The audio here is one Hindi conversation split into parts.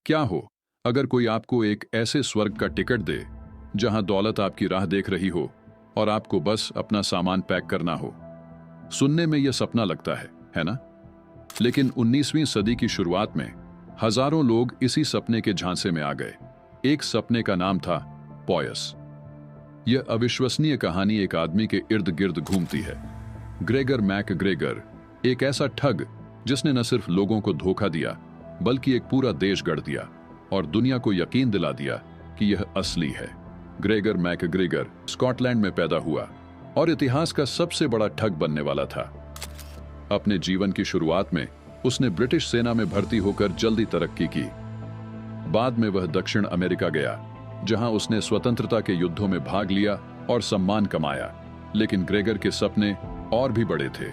क्या हो अगर कोई आपको एक ऐसे स्वर्ग का टिकट दे जहां दौलत आपकी राह देख रही हो और आपको बस अपना सामान पैक करना हो। सुनने में यह सपना लगता है ना? लेकिन 19वीं सदी की शुरुआत में हजारों लोग इसी सपने के झांसे में आ गए। एक सपने का नाम था पॉयस। यह अविश्वसनीय कहानी एक आदमी के इर्द गिर्द घूमती है। ग्रेगर मैकग्रेगर, एक ऐसा ठग जिसने न सिर्फ लोगों को धोखा दिया बल्कि एक पूरा देश गढ़ दिया और दुनिया को यकीन दिला दिया कि यह असली है। ग्रेगर मैकग्रेगर स्कॉटलैंड में पैदा हुआ और इतिहास का सबसे बड़ा ठग बनने वाला था। अपने जीवन की शुरुआत में उसने ब्रिटिश सेना में भर्ती होकर जल्दी तरक्की की। बाद में वह दक्षिण अमेरिका गया, जहां उसने स्वतंत्रता के युद्धों में भाग लिया और सम्मान कमाया। लेकिन ग्रेगर के सपने और भी बड़े थे।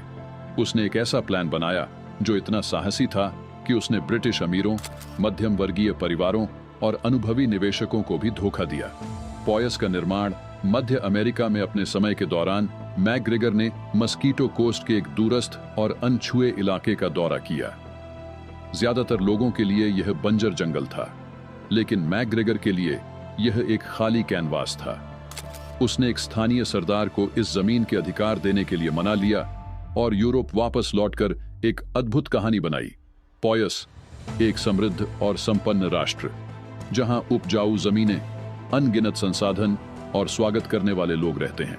उसने एक ऐसा प्लान बनाया जो इतना साहसी था कि उसने ब्रिटिश अमीरों, मध्यम वर्गीय परिवारों और अनुभवी निवेशकों को भी धोखा दिया। पॉयस का निर्माण मध्य अमेरिका में अपने समय के दौरान मैकग्रेगर ने मस्कीटो कोस्ट के एक दूरस्थ और अनछुए इलाके का दौरा किया। ज्यादातर लोगों के लिए यह बंजर जंगल था, लेकिन मैकग्रेगर के लिए यह एक खाली कैनवास था। उसने एक स्थानीय सरदार को इस जमीन के अधिकार देने के लिए मना लिया और यूरोप वापस लौटकर एक अद्भुत कहानी बनाई। पॉयस, एक समृद्ध और संपन्न राष्ट्र जहां उपजाऊ जमीनें, अनगिनत संसाधन और स्वागत करने वाले लोग रहते हैं।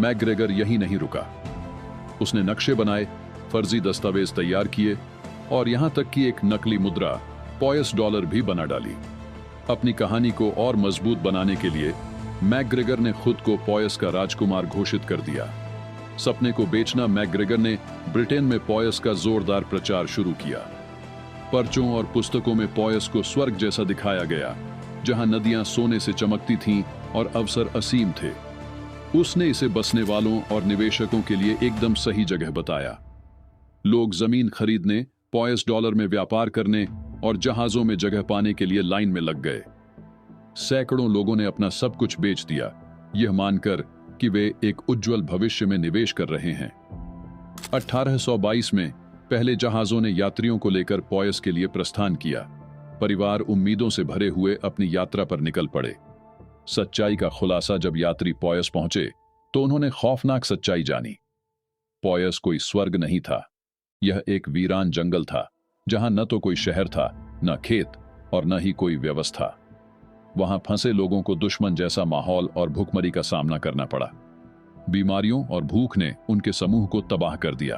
मैकग्रेगर यहीं नहीं रुका। उसने नक्शे बनाए, फर्जी दस्तावेज तैयार किए और यहां तक कि एक नकली मुद्रा पॉयस डॉलर भी बना डाली। अपनी कहानी को और मजबूत बनाने के लिए मैकग्रेगर ने खुद को पॉयस का राजकुमार घोषित कर दिया। सपने को बेचना मैकग्रेगर ने ब्रिटेन में पॉयस का जोरदार प्रचार शुरू किया। पर्चों और पुस्तकों में पॉयस को स्वर्ग जैसा दिखाया गया, जहां नदियां सोने से चमकती थीं और अवसर असीम थे। उसने इसे बसने वालों और निवेशकों के लिए एकदम सही जगह बताया। लोग जमीन खरीदने, पॉयस डॉलर में व्यापार करने और जहाजों में जगह पाने के लिए लाइन में लग गए। सैकड़ों लोगों ने अपना सब कुछ बेच दिया, यह मानकर कि वे एक उज्जवल भविष्य में निवेश कर रहे हैं। 1822 में पहले जहाजों ने यात्रियों को लेकर पॉयस के लिए प्रस्थान किया। परिवार उम्मीदों से भरे हुए अपनी यात्रा पर निकल पड़े। सच्चाई का खुलासा जब यात्री पॉयस पहुंचे तो उन्होंने खौफनाक सच्चाई जानी। पॉयस कोई स्वर्ग नहीं था, यह एक वीरान जंगल था, जहां न तो कोई शहर था, न खेत और न ही कोई व्यवस्था। वहां फंसे लोगों को दुश्मन जैसा माहौल और भूखमरी का सामना करना पड़ा। बीमारियों और भूख ने उनके समूह को तबाह कर दिया।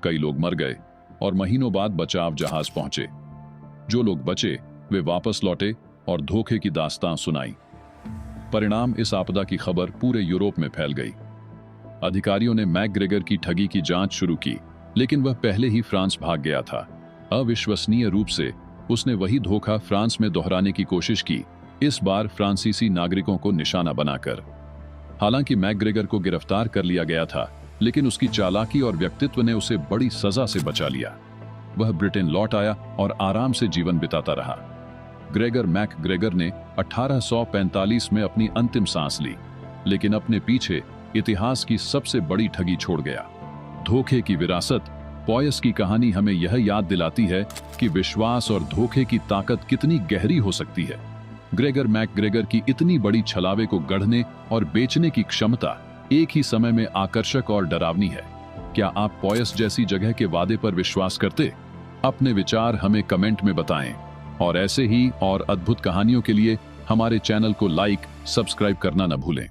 कई लोग मर गए और महीनों बाद बचाव जहाज पहुंचे। जो लोग बचे वे वापस लौटे और धोखे की दास्तां सुनाई। परिणाम, इस आपदा की खबर पूरे यूरोप में फैल गई। अधिकारियों ने मैकग्रेगर की ठगी की जांच शुरू की, लेकिन वह पहले ही फ्रांस भाग गया था। अविश्वसनीय रूप से उसने वही धोखा फ्रांस में दोहराने की कोशिश की, इस बार फ्रांसीसी नागरिकों को निशाना बनाकर। हालांकि मैकग्रेगर को गिरफ्तार कर लिया गया था, लेकिन उसकी चालाकी और व्यक्तित्व ने उसे बड़ी सजा से बचा लिया। वह ब्रिटेन लौट आया और आराम से जीवन बिताता रहा। ग्रेगर मैकग्रेगर ने 1845 में अपनी अंतिम सांस ली, लेकिन अपने पीछे इतिहास की सबसे बड़ी ठगी छोड़ गया। धोखे की विरासत। पॉयस की कहानी हमें यह याद दिलाती है कि विश्वास और धोखे की ताकत कितनी गहरी हो सकती है। ग्रेगर मैकग्रेगर की इतनी बड़ी छलावे को गढ़ने और बेचने की क्षमता एक ही समय में आकर्षक और डरावनी है। क्या आप पॉयस जैसी जगह के वादे पर विश्वास करते? अपने विचार हमें कमेंट में बताएं और ऐसे ही और अद्भुत कहानियों के लिए हमारे चैनल को लाइक, सब्सक्राइब करना न भूलें।